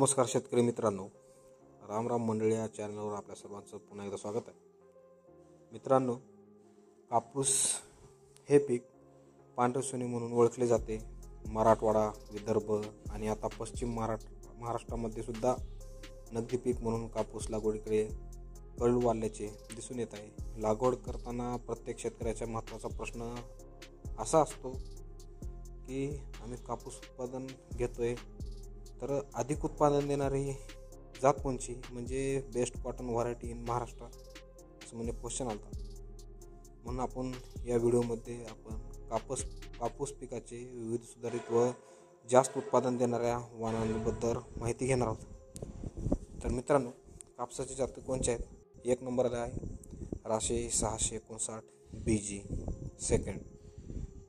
नमस्कार शेतकरी मित्रांनो, राम मंडळी या चॅनलवर आपल्या सर्वांचं पुन्हा एकदा स्वागत आहे. मित्रांनो, कापूस हे पीक पांढरे सोने म्हणून ओळखले जाते. मराठवाडा, विदर्भ आणि आता पश्चिम महाराष्ट्रामध्ये सुद्धा नगदी पीक म्हणून कापूस लागवडीकडे कल वाढल्याचे दिसून येत आहे. लागवड करताना प्रत्येक शेतकऱ्याचा महत्त्वाचा प्रश्न असा असतो की आम्ही कापूस उत्पादन घेतोय तर अधिक उत्पादन देणारी जात कोणची, म्हणजे best cotton variety in Maharashtra, असं म्हणजे क्वेश्चन आला. म्हणून आपण या व्हिडिओमध्ये आपण कापूस पिकाचे विविध सुधारित व जास्त उत्पादन देणाऱ्या वाणांबद्दल माहिती घेणार आहोत. तर मित्रांनो, कापसाचे जाती कोणचे आहेत? 1 नंबरला आहे राशे 659 BG सेकंड.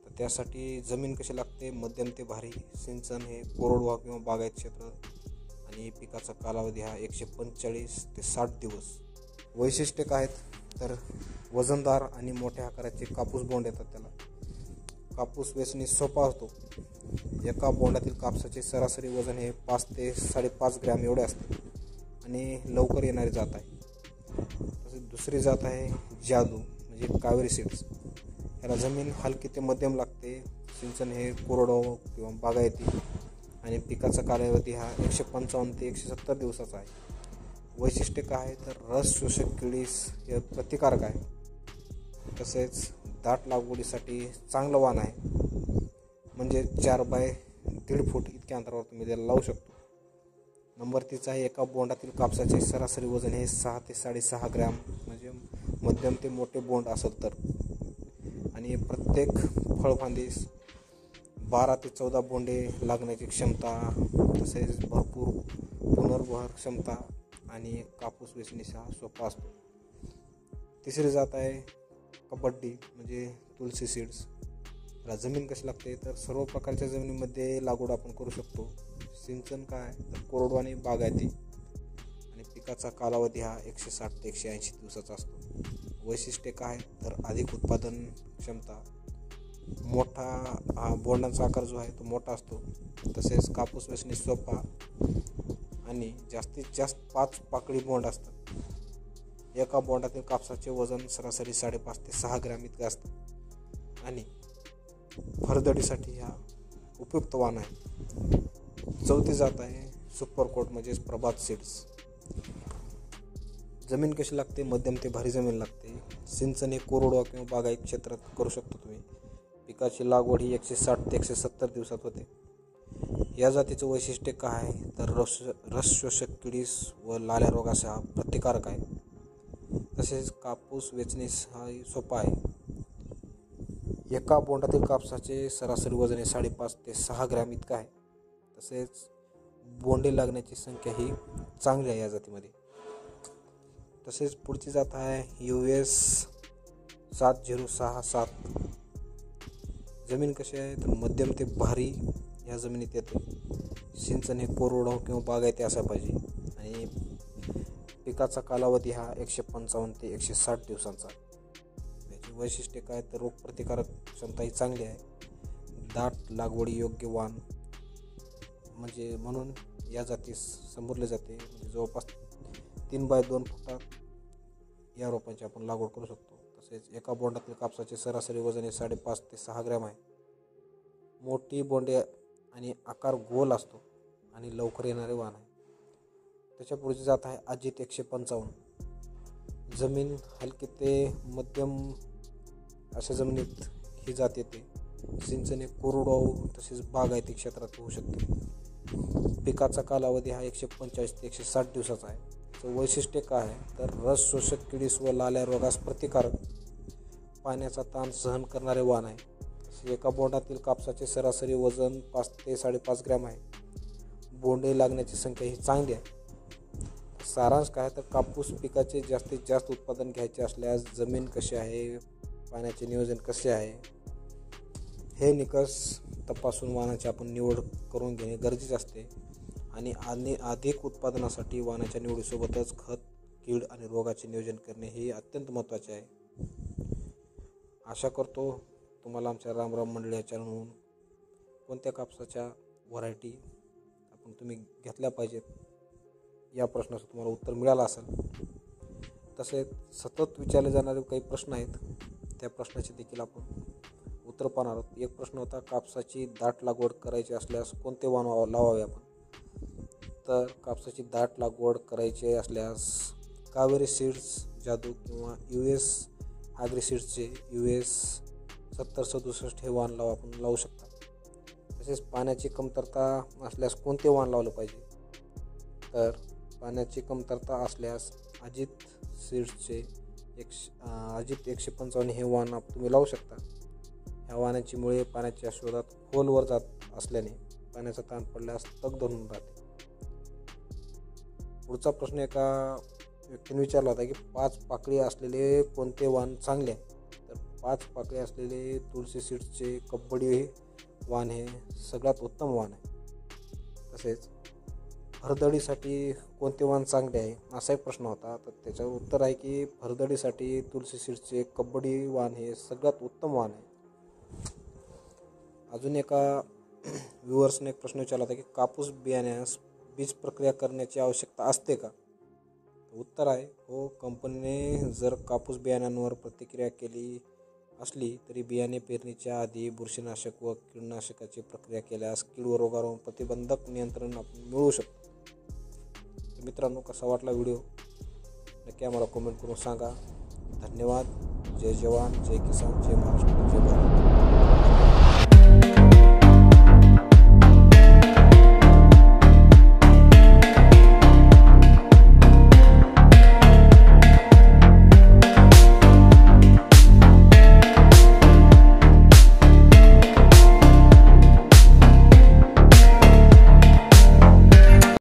तर त्यासाठी जमीन कशी लागते? मध्यम ते भारी. सिंचन हे कोरडवाहू किंवा बागायत क्षेत्र आणि पिकाचा कालावधी हा 145 ते 60 दिवस. वैशिष्ट्य काय आहेत? तर वजनदार आणि मोठ्या आकाराचे कापूस बोंड येतात. त्याला कापूस वेचणी सोपा होतो. एका बोंडातील कापसाचे सरासरी वजन हे 5 ते 5.5 ग्रॅम एवढे असते आणि लवकर येणारी जात आहे. तसेच दुसरी जात आहे जादू, म्हणजे कावेरी सीड्स. याला जमीन हलकी ते मध्यम लागते. सिंचन हे कोरडवाहू किंवा बागायती आणि पिकाचा कालावधी हा 155 ते 170 दिवसाचा आहे. वैशिष्ट्य काय आहे? तर रस शोषक किडीस हे प्रतिकारक आहे. तसेच दाट लागवडीसाठी चांगलं वाण आहे, म्हणजे 4 बाय 1.5 फूट इतक्या अंतरावर तुम्ही त्याला लावू शकतो. नंबर 3 आहे एका बोंडातील कापसाचे सरासरी वजन हे 6 ते 6.5 ग्रॅम, म्हणजे मध्यम ते मोठे बोंड असेल तर. आणि प्रत्येक फळफांदीस 12 ते 14 बोंडे लागण्याची क्षमता, तसेच भरपूर पुनर्भर क्षमता आणि कापूस वेचणीचा सोपा असतो. तिसरी जात आहे कबड्डी, म्हणजे तुलसी सीड्स. याला जमीन कशी लागते? तर सर्व प्रकारच्या जमिनीमध्ये लागवड आपण करू शकतो. सिंचन काय? तर कोरडवाहू आणि बागायती आणि पिकाचा कालावधी हा 160 ते 180 दिवसाचा असतो. वैशिष्ट्य काय? तर अधिक उत्पादन क्षमता, मोठा बोंडांचा आकार जो आहे तो मोठा असतो. तसेच कापूस वेचणी सोपा आणि जास्तीत जास्त 5 पाकळी बोंड असतात. एका बोंडातील कापसाचे वजन सरासरी 5.5 ते 6 ग्रॅम इतके असते आणि फरदडीसाठी हा उपयुक्त वाण आहे. चौथी जात आहे सुपरकोट, म्हणजे प्रभात सीड्स. जमीन कशी लागते? मध्यम ते भारी जमीन लागते. सिंचन हे कोरडवाहू किंवा बागायत क्षेत्रात करू शकतो तुम्ही. पिकाची लागवड ही 160 ते 170 दिवसात होते. या जातीचं वैशिष्ट्य काय आहे? तर रस शोषक किडीस व लाल्या रोगाचा प्रतिकारक आहे. तसेच कापूस वेचणीस हा सोपा आहे. एका बोंडातील कापसाचे सरासरी वजन हे 5.5 ते 6 ग्रॅम इतकं आहे. तसेच बोंडे लागण्याची संख्या ही चांगली आहे या जातीमध्ये. तसेच पुढची जात आहे US 7067. जमीन कशी आहे? तर मध्यम ते भारी या जमिनीत येते. सिंचन हे कोरडवाहू किंवा बागायती असायला पाहिजे आणि पिकाचा कालावधी हा 155 ते 160 दिवसांचा. याची वैशिष्ट्य काय? तर रोगप्रतिकारक क्षमता ही चांगली आहे. दाट लागवडी योग्य वाण, म्हणजे म्हणून या जातीस संबोधले जाते. म्हणजे जवळपास 3 बाय 2 फुटात या रोपांची आपण लागवड करू शकतो. तसेच एका बोंडातील कापसाचे सरासरी वजन हे 5.5 ते 6 ग्रॅम आहे. मोठी बोंडे आणि आकार गोल असतो आणि लवकर येणारे वाण आहे. त्याच्या पुढची जात आहे अजित 155. जमीन हलकी ते मध्यम अशा जमिनीत ही जात येते. सिंचन हे कोरडवाहू तसेच बागायती क्षेत्रात होऊ शकते. पिकाचा कालावधी हा 145 ते 160 दिवसाचा आहे. वैशिष्ट्य काय आहे? तर रस शोषक किडीस व लाल्या रोगास प्रतिकारक, पाण्याचा ताण सहन करणारे वाण आहे. एका बोंडातील कापसाचे सरासरी वजन 5 ते 5.5 ग्रॅम आहे. बोंडे लागण्याची संख्या ही चांगली आहे. सारांश काय? तर कापूस पिकाचे जास्तीत जास्त उत्पादन घ्यायचे असल्यास जमीन कशी आहे, पाण्याचे नियोजन कसे आहे, हे निकष तपासून वाणाची आपण निवड करून घेणे गरजेचे असते. आणि अधिक उत्पादनासाठी वाणाच्या निवडीसोबतच खत, कीड आणि रोगाचे नियोजन करणे हे अत्यंत महत्त्वाचे आहे. आशा करतो तुम्हाला आमच्या राम मंडळी या चॅनलवरून कोणत्या कापसाच्या व्हरायटी तुम्ही घेतल्या पाहिजेत या प्रश्नाचं तुम्हाला उत्तर मिळालं असेल. तसेच सतत विचारले जाणारे काही प्रश्न आहेत, त्या प्रश्नाचे देखील आपण उत्तर पाहणार आहोत. एक प्रश्न होता, कापसाची दाट लागवड करायची असल्यास कोणते वाण लावावे आपण? तर कापसाची दाट लागवड करायची असल्यास कावेरी सीड्स जादू किंवा US ॲग्रीसीड्सचे US 7067 हे वाण आपण लावू शकता. तसेच पाण्याची कमतरता असल्यास कोणते वाण लावलं पाहिजे? तर पाण्याची कमतरता असल्यास अजित सीड्सचे अजित 155 हे वाण तुम्ही लावू शकता. ह्या वाणाची मुळे पाण्याच्या शोधात खोलवर जात असल्याने पाण्याचा ताण पडल्यास तग धरून राहते. पुढचा प्रश्न एका व्यक्तीने विचारला होता की 5 पाकळी असलेले कोणते वाण चांगले आहे? तर 5 पाकळी असलेले तुळशी सीड्सचे कब्बडी हे वाण हे सगळ्यात उत्तम वाण आहे. तसेच भरदडीसाठी कोणते वाण चांगले आहे असा एक प्रश्न होता. तर त्याच्यावर उत्तर आहे की भरदडीसाठी तुळशी सीड्सचे कब्बडी वाण हे सगळ्यात उत्तम वाण आहे. अजून एका व्ह्युअर्सने एक प्रश्न विचारला होता की कापूस बियाण्यास बीज प्रक्रिया करण्याची आवश्यकता असते का? उत्तर आहे हो. कंपनीने जर कापूस बियाण्यांवर प्रतिक्रिया केली असली तरी बियाणे पेरणीच्या आधी बुरशीनाशक व कीडनाशकाची प्रक्रिया केल्यास कीड व रोगावर प्रतिबंधक नियंत्रण आपण मिळवू शकतो. तर मित्रांनो, कसा वाटला व्हिडिओ नक्की आम्हाला कमेंट करून सांगा. धन्यवाद. जय जवान, जय किसान, जय महाराष्ट्र, जय भारत.